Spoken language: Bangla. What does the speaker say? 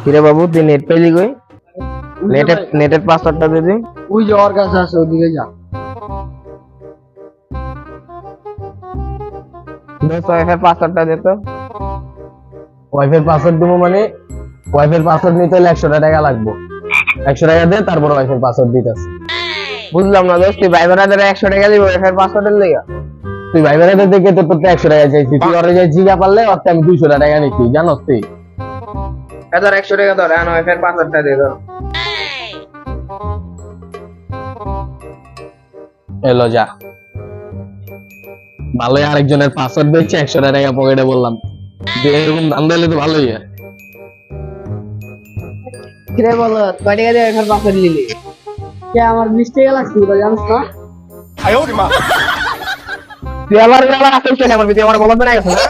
কিরে বাবু তুই নেট পেলি কই? নেটের পাসওয়ার্ডটা দে দে। ওই যে ওর কাছে আছে, ওদিকে যা। দোস্ত ওয়াইফাই পাসওয়ার্ডটা দে তো। ওয়াইফাই পাসওয়ার্ড দিব মানে ওয়াইফাই পাসওয়ার্ড নিতে হলে 100 টাকা লাগবে। 100 টাকা দে, তারপর ওয়াইফাই পাসওয়ার্ড দিতেছে। বুঝলাম না দোস্ত, তুই ভাই বোনাদের 100 টাকা দিবি ওয়াইফাই পাসওয়ার্ডের লেগা? তুই ভাই বোনেদের দেখে তো তোর 100 টাকা চাইছি, তুই ওরে যাই জিগা পারলে ওকে আমি 200 টাকা নিচ্ছি, জানোস তুই? ধর 100 টাকা ধর, এখন ওয়াইফাই পাসওয়ার্ডটা দে ধর। এলো যা। ভালোই আরেকজনের পাসওয়ার্ড দিচ্ছে, 100 টাকা পকেটে বললাম। এরকম দাম দিলে তো ভালোই হয়। কিরে বলো, কয় টাকা দিয়ে ওইখানে পাসওয়ার্ড নিলি? কে আমার 20 টাকা লাগছে, ওটা জানিস না? তুই আমার আসল আমার ভিতরে আমার বলতে না গেছে না?